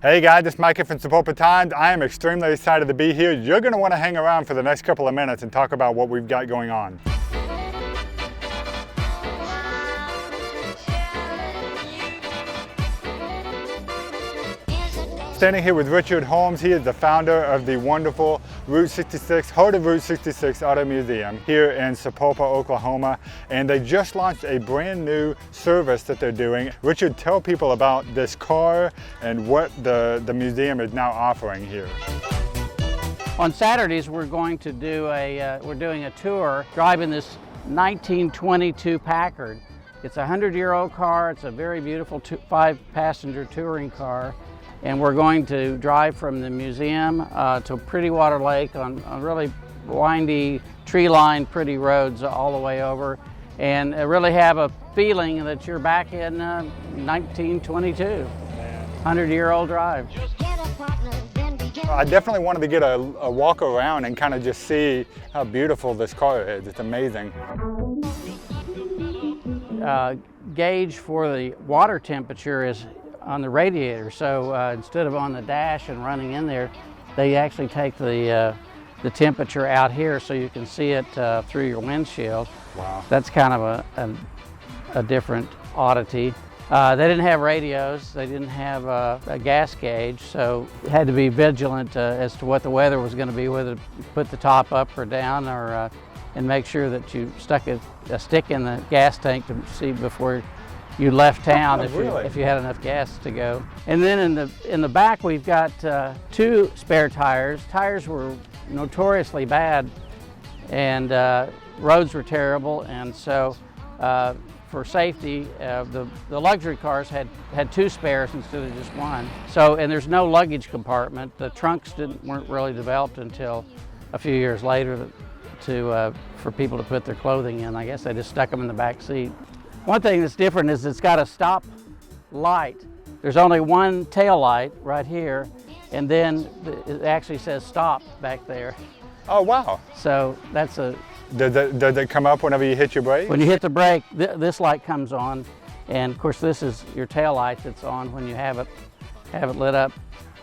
Hey guys, this is Mike from Sapulpa Times. I am extremely excited to be here. You're going to want to hang around for the next couple of minutes and talk about what we've got going on. Standing here with Richard Holmes. He is the founder of the wonderful Heart of Route 66 Auto Museum here in Sapulpa, Oklahoma. And they just launched a brand new service that they're doing. Richard, tell people about this car and what the museum is now offering here. On Saturdays, we're going to do we're doing a tour driving this 1922 Packard. It's a 100-year-old car. It's a very beautiful 5-passenger touring car. And we're going to drive from the museum to Pretty Water Lake on really windy, tree-lined, pretty roads all the way over, and really have a feeling that you're back in 1922, 100-year-old drive. I definitely wanted to get a walk around and kind of just see how beautiful this car is. It's amazing. Gauge for the water temperature is on the radiator, so instead of on the dash and running in there, they actually take the temperature out here so you can see it through your windshield. Wow. That's kind of a different oddity. They didn't have radios, they didn't have a gas gauge, so you had to be vigilant as to what the weather was going to be, whether to put the top up or down, or and make sure that you stuck a stick in the gas tank to see before you left town if you had enough gas to go. And then in the back we've got 2 spare tires. Tires were notoriously bad, and roads were terrible, and so for safety, the luxury cars had 2 spares instead of just 1. So, and there's no luggage compartment. The trunks weren't really developed until a few years later for people to put their clothing in. I guess they just stuck them in the back seat. One thing that's different is it's got a stop light. There's only one tail light right here, and then it actually says stop back there. Oh, wow. So that's a... Does it come up whenever you hit your brake? When you hit the brake, this light comes on, and of course this is your tail light that's on when you have it lit up.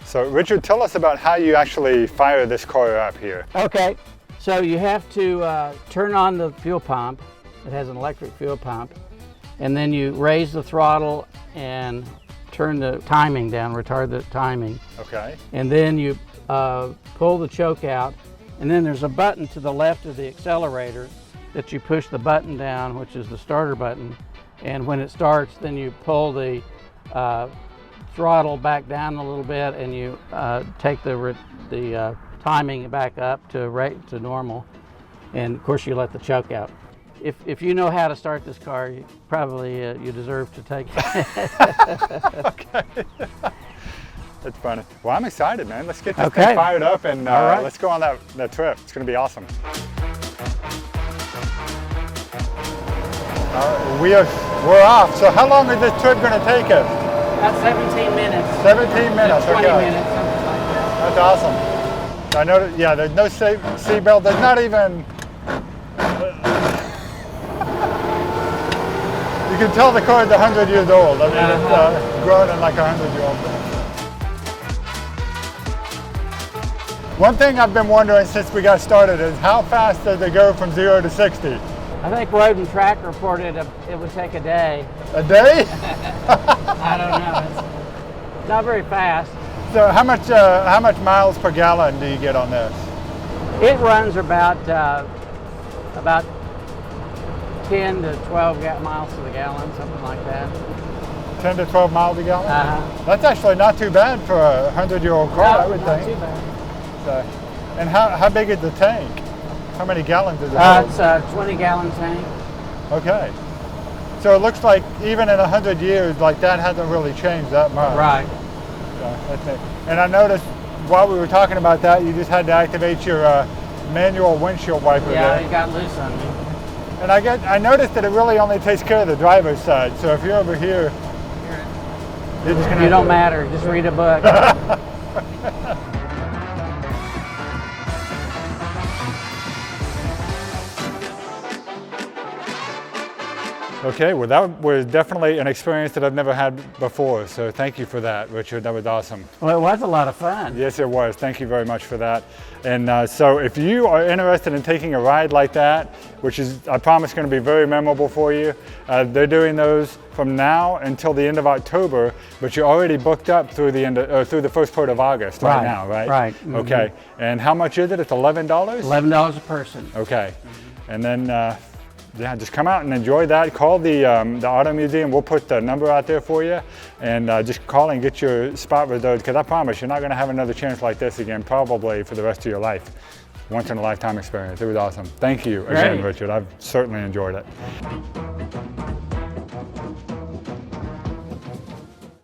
So Richard, tell us about how you actually fire this car up here. Okay, so you have to turn on the fuel pump. It has an electric fuel pump. And then you raise the throttle and turn the timing down, retard the timing. Okay. And then you pull the choke out, and then there's a button to the left of the accelerator that you push the button down, which is the starter button. And when it starts, then you pull the throttle back down a little bit, and you take the timing back up to normal. And of course, you let the choke out. If you know how to start this car, you probably you deserve to take it. Okay. That's funny. Well, I'm excited, man. Let's get this thing fired up, and right. Let's go on that trip. It's going to be awesome. We're off. So how long is this trip going to take us? About 17 minutes. 17 minutes. 20 okay. minutes, something like that. That's awesome. I know. Yeah, there's no seat belt. There's not even. You can tell the car is 100 years old. I mean, it's grown in like a 100-year-old. One thing I've been wondering since we got started is how fast does it go from 0 to 60? I think Road and Track reported it would take a day. A day? I don't know. It's not very fast. So how much miles per gallon do you get on this? It runs about 10 to 12 miles to the gallon, something like that. 10 to 12 miles a gallon? Uh-huh. That's actually not too bad for a 100-year-old car, I would think. Not too bad. So, and how big is the tank? How many gallons is it? It's a 20-gallon tank. Okay. So it looks like even in 100 years, like that hasn't really changed that much. Right. So that's it. And I noticed while we were talking about that, you just had to activate your manual windshield wiper Yeah, there. it got loose on me. And I noticed that it really only takes care of the driver's side. So if you're over here, you're just gonna. You don't matter. Just read a book. Okay, well that was definitely an experience that I've never had before, so thank you for that, Richard. That was awesome. Well, it was a lot of fun. Yes, it was. Thank you very much for that. And so if you are interested in taking a ride like that, which is, I promise, going to be very memorable for you, they're doing those from now until the end of October, but you're already booked up through the end of, through the first part of August right now, right? Right. Mm-hmm. Okay. And how much is it? It's $11? $11 a person. Okay. And then yeah, just come out and enjoy that. Call the Auto Museum. We'll put the number out there for you, and just call and get your spot reserved, because I promise you're not going to have another chance like this again, probably for the rest of your life. Once in a lifetime experience. It was awesome. Thank you again, Richard. I've certainly enjoyed it.